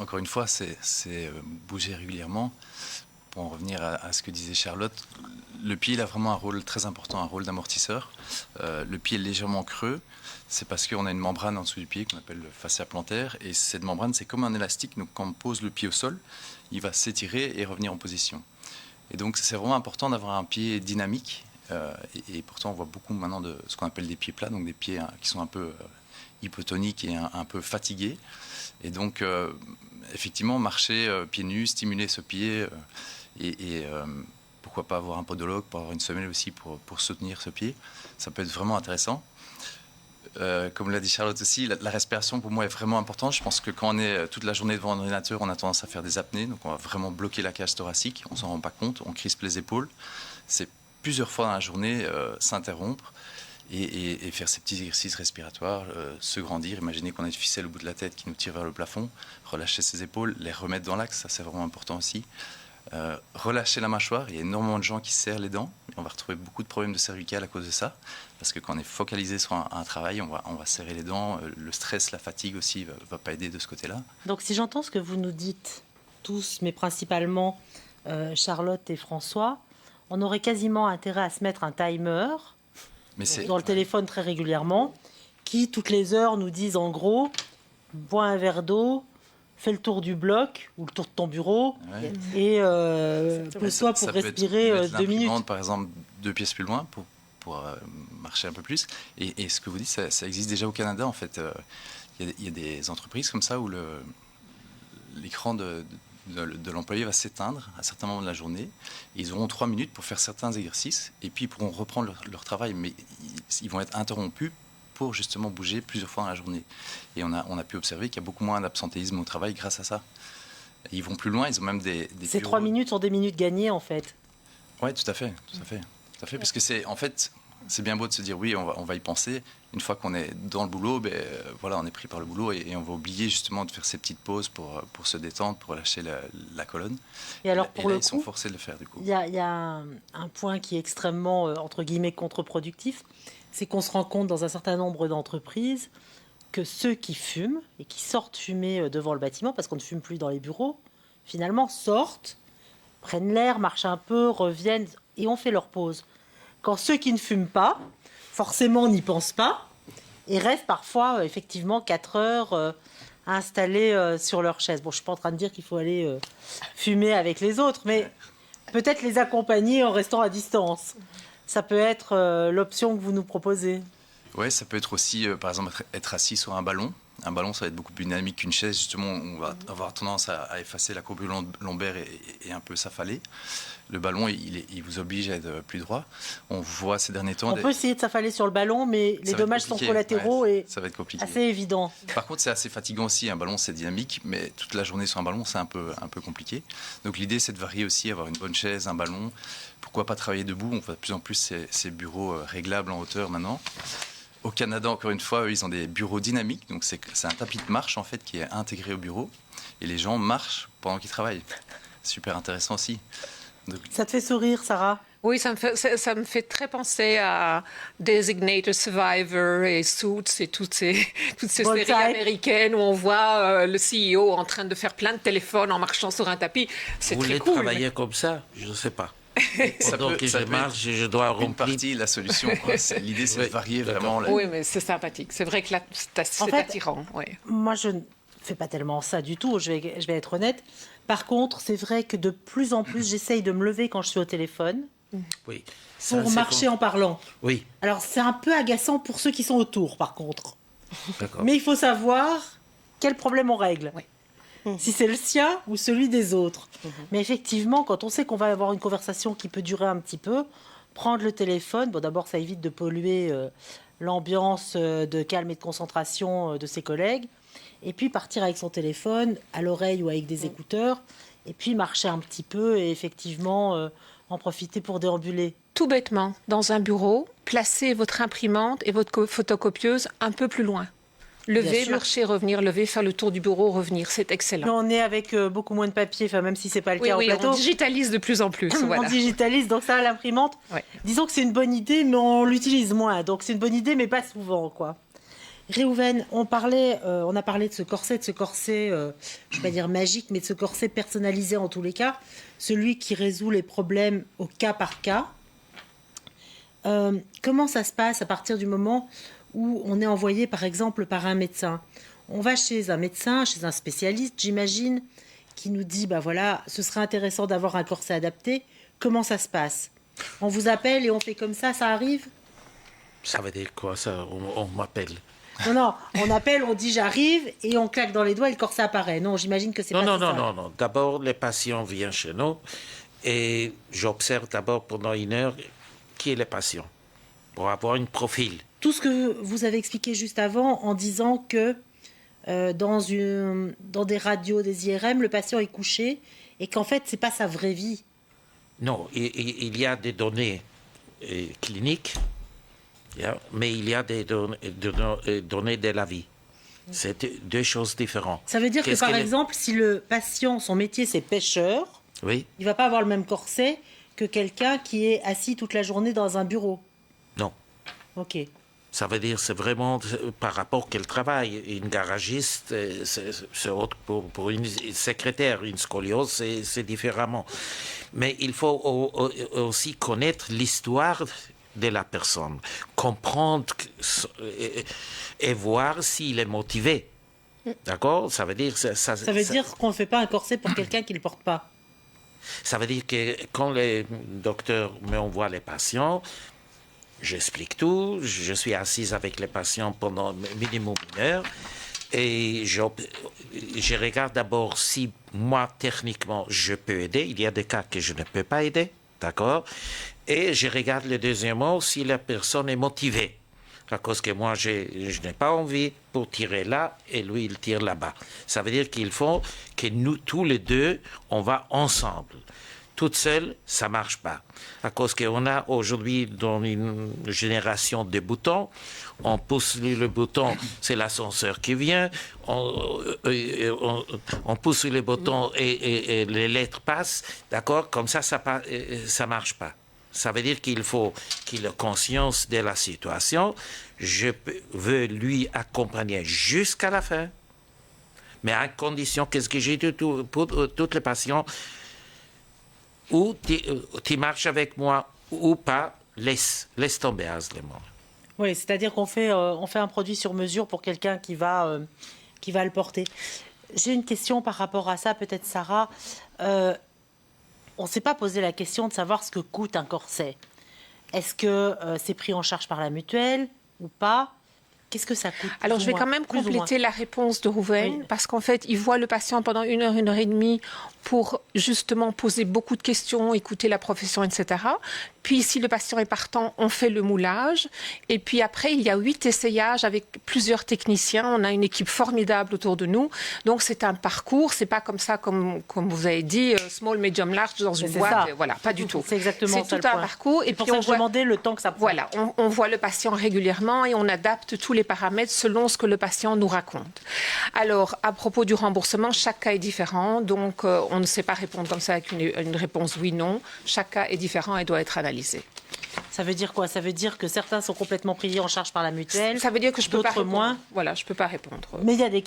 Encore une fois, c'est bouger régulièrement pour en revenir à ce que disait Charlotte, le pied il a vraiment un rôle très important, un rôle d'amortisseur. Le pied est légèrement creux, c'est parce qu'on a une membrane en dessous du pied qu'on appelle le fascia plantaire. Et cette membrane, c'est comme un élastique. Donc quand on pose le pied au sol, il va s'étirer et revenir en position. Et donc c'est vraiment important d'avoir un pied dynamique. Et pourtant, on voit beaucoup maintenant de ce qu'on appelle des pieds plats, donc des pieds qui sont un peu hypotoniques et un peu fatigués. Et donc, effectivement, marcher pieds nus, stimuler ce pied et pourquoi pas avoir un podologue, pour avoir une semelle aussi pour soutenir ce pied. Ça peut être vraiment intéressant. Comme l'a dit Charlotte aussi, la respiration pour moi est vraiment importante. Je pense que quand on est toute la journée devant un ordinateur, on a tendance à faire des apnées. Donc on va vraiment bloquer la cage thoracique. On ne s'en rend pas compte. On crispe les épaules. C'est plusieurs fois dans la journée s'interrompre et faire ces petits exercices respiratoires, se grandir. Imaginez qu'on a une ficelle au bout de la tête qui nous tire vers le plafond. Relâcher ses épaules, les remettre dans l'axe, ça c'est vraiment important aussi. Relâcher la mâchoire, il y a énormément de gens qui serrent les dents. On va retrouver beaucoup de problèmes de cervicales à cause de ça. Parce que quand on est focalisé sur un travail, on va serrer les dents. Le stress, la fatigue aussi va pas aider de ce côté-là. Donc si j'entends ce que vous nous dites tous, mais principalement Charlotte et François, on aurait quasiment intérêt à se mettre un timer dans le téléphone très régulièrement, qui toutes les heures nous disent en gros, bois un verre d'eau, fais le tour du bloc ou le tour de ton bureau et pose-toi pour respirer 2 minutes. Par exemple, 2 pièces plus loin pour marcher un peu plus. Et ce que vous dites, ça existe déjà au Canada en fait. Il y a des entreprises comme ça où l'écran de l'employé va s'éteindre à certains moments de la journée. Ils auront 3 minutes pour faire certains exercices et puis ils pourront reprendre leur travail, mais ils vont être interrompus pour justement bouger plusieurs fois dans la journée. Et on a pu observer qu'il y a beaucoup moins d'absentéisme au travail grâce à ça. Et ils vont plus loin, ils ont même des Ces 3 minutes sont des minutes gagnées en fait. Oui, tout à fait. Parce que c'est bien beau de se dire oui, on va y penser. Une fois qu'on est dans le boulot, voilà, on est pris par le boulot et on va oublier justement de faire ces petites pauses pour se détendre, pour relâcher la colonne. Et alors pour le ils sont coup, forcés de le faire du coup. il y a un point qui est extrêmement entre guillemets contre-productif, c'est qu'on se rend compte dans un certain nombre d'entreprises que ceux qui fument et qui sortent fumer devant le bâtiment, parce qu'on ne fume plus dans les bureaux, finalement sortent, prennent l'air, marchent un peu, reviennent et ont fait leur pause. Quand ceux qui ne fument pas, forcément n'y pensent pas et restent parfois effectivement 4 heures installés sur leur chaise. Bon, je ne suis pas en train de dire qu'il faut aller fumer avec les autres, mais peut-être les accompagner en restant à distance. Ça peut être l'option que vous nous proposez. Oui, ça peut être aussi, par exemple, être assis sur un ballon. Un ballon, ça va être beaucoup plus dynamique qu'une chaise. Justement, on va avoir tendance à effacer la courbure lombaire et un peu s'affaler. Le ballon, il vous oblige à être plus droit. On voit ces derniers temps... On peut essayer de s'affaler sur le ballon, mais les dommages sont collatéraux et ça va être compliqué. assez évident. Par contre, c'est assez fatigant aussi. Un ballon, c'est dynamique, mais toute la journée sur un ballon, c'est un peu compliqué. Donc l'idée, c'est de varier aussi, avoir une bonne chaise, un ballon. Pourquoi pas travailler debout? On voit de plus en plus ces bureaux réglables en hauteur maintenant. Au Canada, encore une fois, ils ont des bureaux dynamiques. Donc c'est un tapis de marche, en fait, qui est intégré au bureau. Et les gens marchent pendant qu'ils travaillent. Super intéressant aussi. Donc... Ça te fait sourire, Sarah? Oui, ça me fait très penser à Designated Survivor et Suits et toutes ces séries américaines où on voit le CEO en train de faire plein de téléphones en marchant sur un tapis. C'est très cool. Vous voulez travailler comme ça? Je ne sais pas. Donc je marche, je dois remplir. Une partie, la solution. L'idée, c'est de varier vraiment. Oui, mais c'est sympathique. C'est vrai que là, c'est attirant. Oui. Moi, je ne fais pas tellement ça du tout, je vais être honnête. Par contre, c'est vrai que de plus en plus, j'essaye de me lever quand je suis au téléphone. Oui. Pour marcher en parlant. Oui. Alors, c'est un peu agaçant pour ceux qui sont autour, par contre. D'accord. Mais il faut savoir quel problème on règle. Oui. Si c'est le sien ou celui des autres. Mais effectivement, quand on sait qu'on va avoir une conversation qui peut durer un petit peu, prendre le téléphone, bon, d'abord, ça évite de polluer l'ambiance de calme et de concentration de ses collègues. Et puis, partir avec son téléphone à l'oreille ou avec des écouteurs. Et puis, marcher un petit peu et effectivement... en profiter pour déambuler. Tout bêtement, dans un bureau, placez votre imprimante et votre photocopieuse un peu plus loin. Lever, marcher, revenir, lever, faire le tour du bureau, revenir, c'est excellent. Mais on est avec beaucoup moins de papier, même si ce n'est pas le cas au plateau. On digitalise de plus en plus. On digitalise, donc ça, l'imprimante, disons que c'est une bonne idée, mais on l'utilise moins. Donc c'est une bonne idée, mais pas souvent, quoi. Réhouven, on a parlé de ce corset, je ne vais pas dire magique, mais de ce corset personnalisé en tous les cas, celui qui résout les problèmes au cas par cas. Comment ça se passe à partir du moment où on est envoyé, par exemple, par un médecin? On va chez un médecin, chez un spécialiste, j'imagine, qui nous dit, bah voilà, ce serait intéressant d'avoir un corset adapté. Comment ça se passe? On vous appelle et on fait comme ça arrive? Ça veut dire quoi, ça? On m'appelle. Non, on appelle, on dit j'arrive et on claque dans les doigts et le corset apparaît. Non, j'imagine que c'est pas ça. Non. D'abord, les patients viennent chez nous et j'observe d'abord pendant 1 heure qui est le patient pour avoir un profil. Tout ce que vous avez expliqué juste avant en disant que dans des radios, des IRM, le patient est couché et qu'en fait, c'est pas sa vraie vie. Non, il y a des données cliniques, mais il y a des données de la vie. C'est 2 choses différentes. Ça veut dire que, par exemple, si le patient, son métier, c'est pêcheur, oui. Il ne va pas avoir le même corset que quelqu'un qui est assis toute la journée dans un bureau. Non. Ok. Ça veut dire c'est vraiment par rapport quel travail. Une garagiste, c'est autre pour une secrétaire. Une scoliose, c'est différemment. Mais il faut aussi connaître l'histoire de la personne, comprendre et voir s'il est motivé. D'accord? Ça veut dire... Ça veut dire qu'on ne fait pas un corset pour quelqu'un qui ne le porte pas. Ça veut dire que quand les docteurs m'envoient les patients, j'explique tout, je suis assise avec les patients pendant minimum 1 heure et je regarde d'abord si moi, techniquement, je peux aider. Il y a des cas que je ne peux pas aider, d'accord? Et je regarde le deuxièmement si la personne est motivée. À cause que moi, je n'ai pas envie pour tirer là et lui, il tire là-bas. Ça veut dire qu'il faut que nous, tous les deux, on va ensemble. Toute seule, ça ne marche pas. À cause qu'on a aujourd'hui, dans une génération de boutons, on pousse le bouton, c'est l'ascenseur qui vient, on pousse le bouton et les lettres passent, d'accord? Comme ça ne marche pas. Ça veut dire qu'il faut qu'il ait conscience de la situation. Je veux lui accompagner jusqu'à la fin, mais à condition, qu'est-ce que j'ai dit pour tous les patients, ou tu marches avec moi ou pas, laisse tomber Aslemon. Oui, c'est-à-dire qu'on fait un produit sur mesure pour quelqu'un qui va le porter. J'ai une question par rapport à ça, peut-être Sarah. On ne s'est pas posé la question de savoir ce que coûte un corset. Est-ce que c'est pris en charge par la mutuelle ou pas? Qu'est-ce que ça coûte? Alors, je vais quand même compléter la réponse de Réhouven, parce qu'en fait, il voit le patient pendant 1 heure, 1 heure et demie pour justement poser beaucoup de questions, écouter la profession, etc. Puis, si le patient est partant, on fait le moulage. Et puis après, il y a 8 essayages avec plusieurs techniciens. On a une équipe formidable autour de nous. Donc, c'est un parcours. C'est pas comme ça, comme vous avez dit, small, medium, large dans une boîte. Voilà, pas du tout. C'est exactement ça. C'est tout un parcours. Et puis, on voit demander le temps que ça prend. Voilà, on voit le patient régulièrement et on adapte tous les paramètres selon ce que le patient nous raconte. Alors, à propos du remboursement, chaque cas est différent. Donc, on ne sait pas répondre comme ça avec une réponse oui-non. Chaque cas est différent et doit être analysé. Ça veut dire quoi? Ça veut dire que certains sont complètement pris en charge par la mutuelle. Ça veut dire que je peux pas répondre. Moins. Voilà, je peux pas répondre. Mais il y a des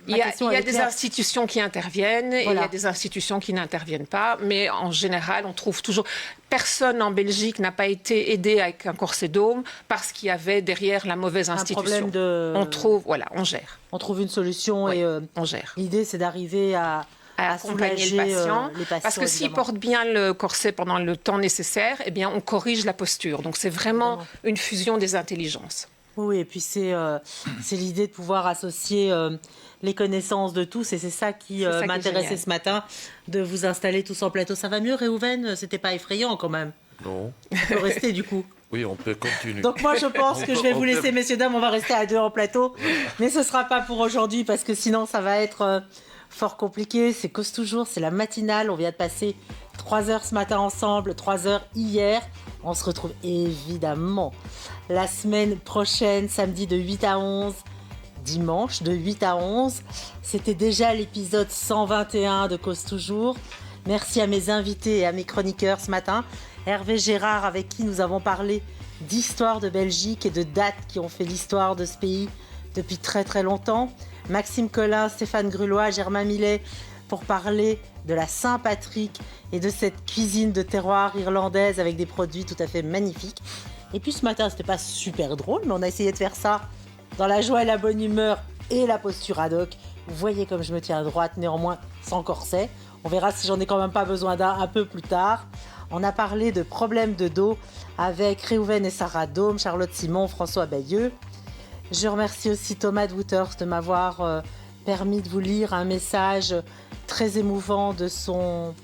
il y a des institutions qui interviennent et il y a des institutions qui n'interviennent pas. Mais en général, on trouve toujours. Personne en Belgique n'a pas été aidé avec un corset dôme parce qu'il y avait derrière la mauvaise institution. On trouve, voilà, on gère. On trouve une solution et on gère. L'idée, c'est d'arriver à accompagner le patient, parce que s'il porte bien le corset pendant le temps nécessaire, eh bien, on corrige la posture. Donc, c'est vraiment une fusion des intelligences. Oui, et puis c'est l'idée de pouvoir associer les connaissances de tous, et c'est ça qui m'intéressait ce matin, de vous installer tous en plateau. Ça va mieux, Réhouven? C'était pas effrayant quand même? Non. On peut rester du coup. Oui, on peut continuer. Donc moi, je pense que je vais vous laisser, messieurs, dames, on va rester à 2 en plateau. Mais ce ne sera pas pour aujourd'hui, parce que sinon, ça va être fort compliqué. C'est Cause Toujours, c'est la matinale. On vient de passer 3 heures ce matin ensemble, 3 heures hier. On se retrouve évidemment la semaine prochaine, samedi de 8 à 11, dimanche de 8 à 11. C'était déjà l'épisode 121 de Cause Toujours. Merci à mes invités et à mes chroniqueurs ce matin. Hervé Gérard, avec qui nous avons parlé d'histoire de Belgique et de dates qui ont fait l'histoire de ce pays depuis très très longtemps. Maxime Collin, Stéphane Grulois, Germain Millet pour parler de la Saint-Patrick et de cette cuisine de terroir irlandaise avec des produits tout à fait magnifiques. Et puis ce matin, c'était pas super drôle, mais on a essayé de faire ça dans la joie et la bonne humeur et la posture ad hoc. Vous voyez comme je me tiens à droite, néanmoins sans corset. On verra si j'en ai quand même pas besoin d'un un peu plus tard. On a parlé de problèmes de dos avec Réhouven et Sarah Dôme, Charlotte Simon, François Bayeux. Je remercie aussi Thomas de Wouters de m'avoir permis de vous lire un message très émouvant de son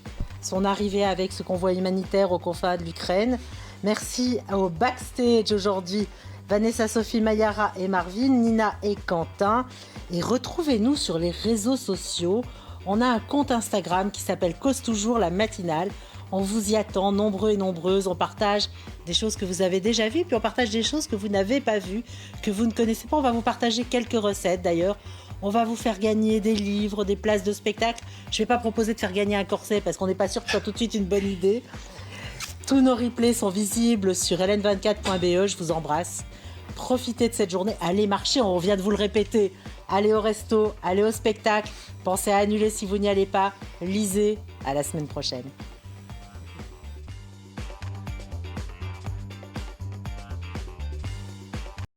arrivée avec ce convoi humanitaire aux confins de l'Ukraine. Merci au backstage aujourd'hui, Vanessa, Sophie, Mayara et Marvin, Nina et Quentin. Et retrouvez-nous sur les réseaux sociaux. On a un compte Instagram qui s'appelle Cause Toujours la matinale. On vous y attend, nombreux et nombreuses. On partage des choses que vous avez déjà vues, puis on partage des choses que vous n'avez pas vues, que vous ne connaissez pas. On va vous partager quelques recettes d'ailleurs. On va vous faire gagner des livres, des places de spectacle. Je ne vais pas proposer de faire gagner un corset parce qu'on n'est pas sûr que ce soit tout de suite une bonne idée. Tous nos replays sont visibles sur ln24.be. Je vous embrasse. Profitez de cette journée. Allez marcher, on vient de vous le répéter. Allez au resto, allez au spectacle. Pensez à annuler si vous n'y allez pas. Lisez. À la semaine prochaine.